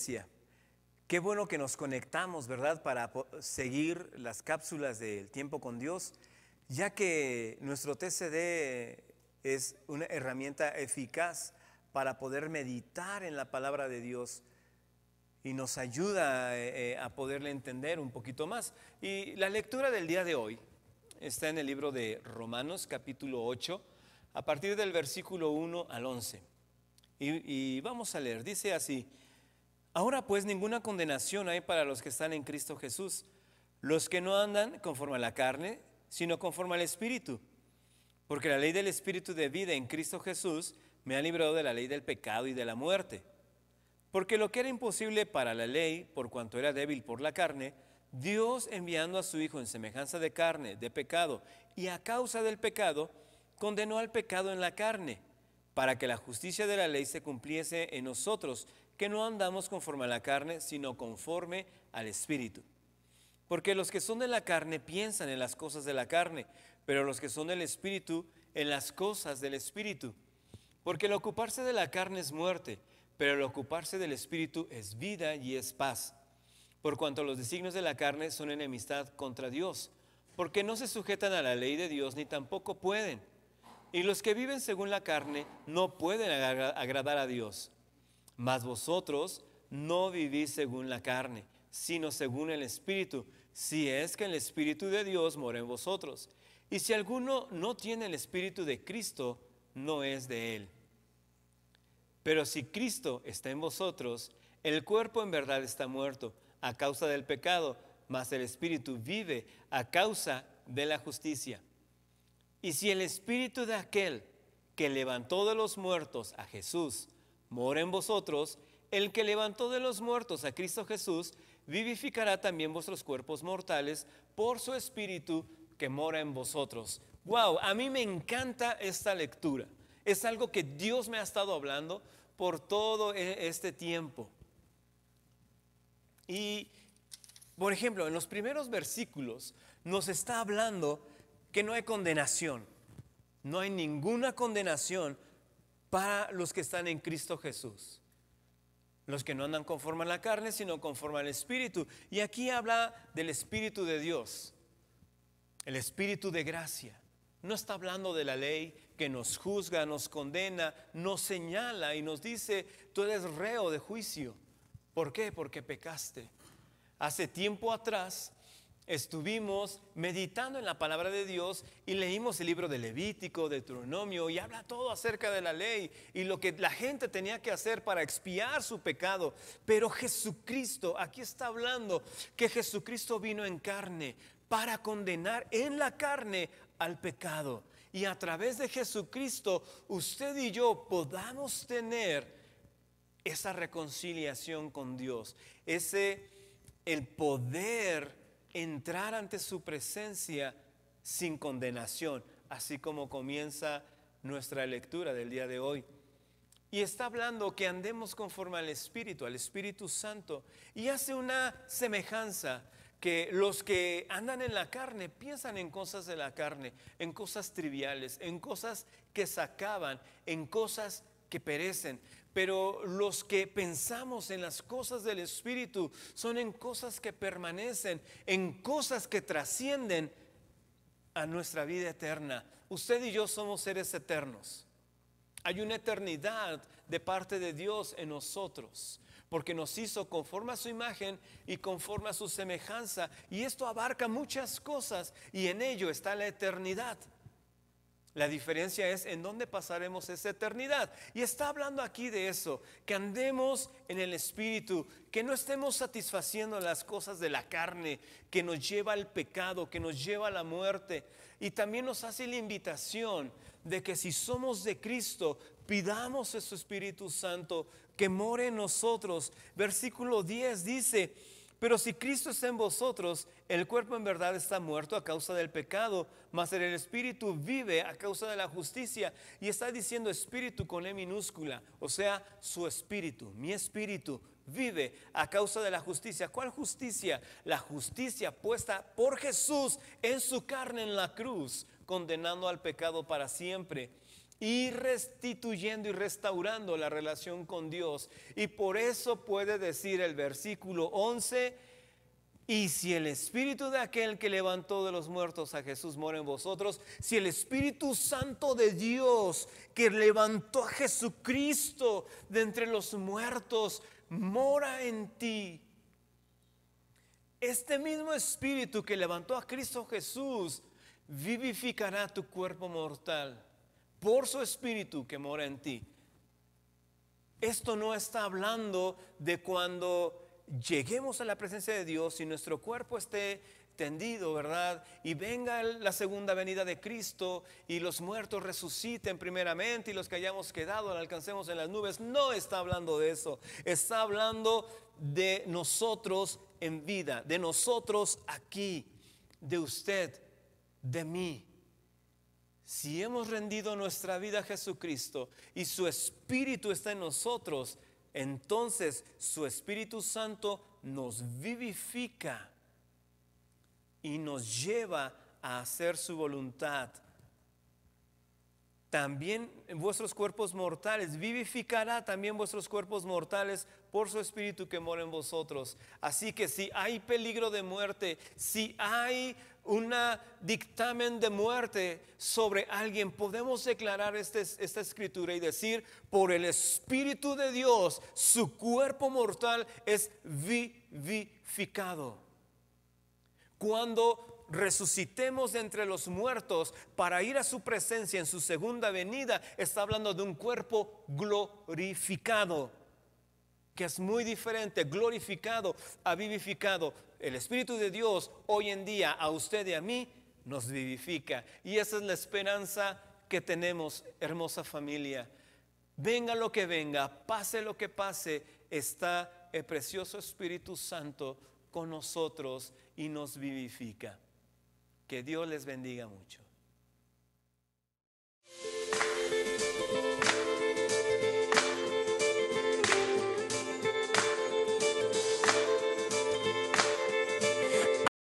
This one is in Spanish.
iglesia. Qué bueno que nos conectamos, ¿verdad? Para seguir las cápsulas del tiempo con Dios, ya que nuestro TCD es una herramienta eficaz para poder meditar en la palabra de Dios y nos ayuda a poderle entender un poquito más. Y la lectura del día de hoy está en el libro de Romanos, capítulo 8, a partir del versículo 1 al 11. Y vamos a leer, dice así: ahora pues ninguna condenación hay para los que están en Cristo Jesús, los que no andan conforme a la carne, sino conforme al Espíritu. Porque la ley del Espíritu de vida en Cristo Jesús me ha librado de la ley del pecado y de la muerte. Porque lo que era imposible para la ley, por cuanto era débil por la carne, Dios, enviando a su Hijo en semejanza de carne, de pecado, y a causa del pecado, condenó al pecado en la carne, para que la justicia de la ley se cumpliese en nosotros, que no andamos conforme a la carne, sino conforme al Espíritu. Porque los que son de la carne piensan en las cosas de la carne, pero los que son del Espíritu en las cosas del Espíritu. Porque el ocuparse de la carne es muerte, pero el ocuparse del Espíritu es vida y es paz. Por cuanto los designios de la carne son enemistad contra Dios, porque no se sujetan a la ley de Dios ni tampoco pueden. Y los que viven según la carne no pueden agradar a Dios. Mas vosotros no vivís según la carne, sino según el Espíritu, si es que el Espíritu de Dios mora en vosotros. Y si alguno no tiene el Espíritu de Cristo, no es de él. Pero si Cristo está en vosotros, el cuerpo en verdad está muerto a causa del pecado, mas el Espíritu vive a causa de la justicia. Y si el Espíritu de aquel que levantó de los muertos a Jesús mora en vosotros, el que levantó de los muertos a Cristo Jesús vivificará también vuestros cuerpos mortales por su Espíritu que mora en vosotros. Wow, a mí me encanta esta lectura. Es algo que Dios me ha estado hablando por todo este tiempo. Y, por ejemplo, en los primeros versículos nos está hablando que no hay condenación. No hay ninguna condenación para los que están en Cristo Jesús. Los que no andan conforme a la carne, sino conforme al Espíritu. Y aquí habla del Espíritu de Dios, el Espíritu de gracia. No está hablando de la ley que nos juzga, nos condena, nos señala y nos dice: tú eres reo de juicio. ¿Por qué? Porque pecaste. Hace tiempo atrás estuvimos meditando en la palabra de Dios y leímos el libro de Levítico, de Deuteronomio, y habla todo acerca de la ley y lo que la gente tenía que hacer para expiar su pecado. Pero Jesucristo, aquí está hablando que Jesucristo vino en carne para condenar en la carne al pecado. Y a través de Jesucristo, usted y yo podamos tener esa reconciliación con Dios, el poder entrar ante su presencia sin condenación, así como comienza nuestra lectura del día de hoy. Y está hablando que andemos conforme al Espíritu Santo, y hace una semejanza que los que andan en la carne piensan en cosas de la carne, en cosas triviales, en cosas que se acaban, en cosas que perecen. Pero los que pensamos en las cosas del Espíritu son en cosas que permanecen, en cosas que trascienden a nuestra vida eterna. Usted y yo somos seres eternos. Hay una eternidad de parte de Dios en nosotros, porque nos hizo conforme a su imagen y conforme a su semejanza. Y esto abarca muchas cosas y en ello está la eternidad. La diferencia es en dónde pasaremos esa eternidad. Y está hablando aquí de eso, que andemos en el Espíritu, que no estemos satisfaciendo las cosas de la carne, que nos lleva al pecado, que nos lleva a la muerte. Y también nos hace la invitación de que si somos de Cristo, pidamos a su Espíritu Santo que more en nosotros. Versículo 10 dice: pero si Cristo está en vosotros, el cuerpo en verdad está muerto a causa del pecado, mas el Espíritu vive a causa de la justicia. Y está diciendo espíritu con E minúscula, o sea, su espíritu, mi espíritu vive a causa de la justicia. ¿Cuál justicia? La justicia puesta por Jesús en su carne en la cruz, condenando al pecado para siempre. y restituyendo y restaurando la relación con Dios. Y por eso puede decir el versículo 11: y si el Espíritu de aquel que levantó de los muertos a Jesús mora en vosotros, si el Espíritu Santo de Dios que levantó a Jesucristo de entre los muertos mora en ti, este mismo Espíritu que levantó a Cristo Jesús vivificará tu cuerpo mortal por su Espíritu que mora en ti. Esto no está hablando de cuando lleguemos a la presencia de Dios y nuestro cuerpo esté tendido, ¿verdad? Y venga la segunda venida de Cristo y los muertos resuciten primeramente y los que hayamos quedado la alcancemos en las nubes. No está hablando de eso. Está hablando de nosotros en vida, de nosotros aquí, de usted, de mí. Si hemos rendido nuestra vida a Jesucristo y su Espíritu está en nosotros, entonces su Espíritu Santo nos vivifica y nos lleva a hacer su voluntad. También vuestros cuerpos mortales, vivificará también vuestros cuerpos mortales por su Espíritu que mora en vosotros. Así que si hay peligro de muerte, si hay un dictamen de muerte sobre alguien, podemos declarar esta escritura y decir: por el Espíritu de Dios, su cuerpo mortal es vivificado. Cuando resucitemos de entre los muertos para ir a su presencia en su segunda venida, está hablando de un cuerpo glorificado, que es muy diferente, glorificado a vivificado. El Espíritu de Dios hoy en día a usted y a mí nos vivifica, y esa es la esperanza que tenemos, hermosa familia. Venga lo que venga, pase lo que pase, está el precioso Espíritu Santo con nosotros y nos vivifica. Que Dios les bendiga mucho.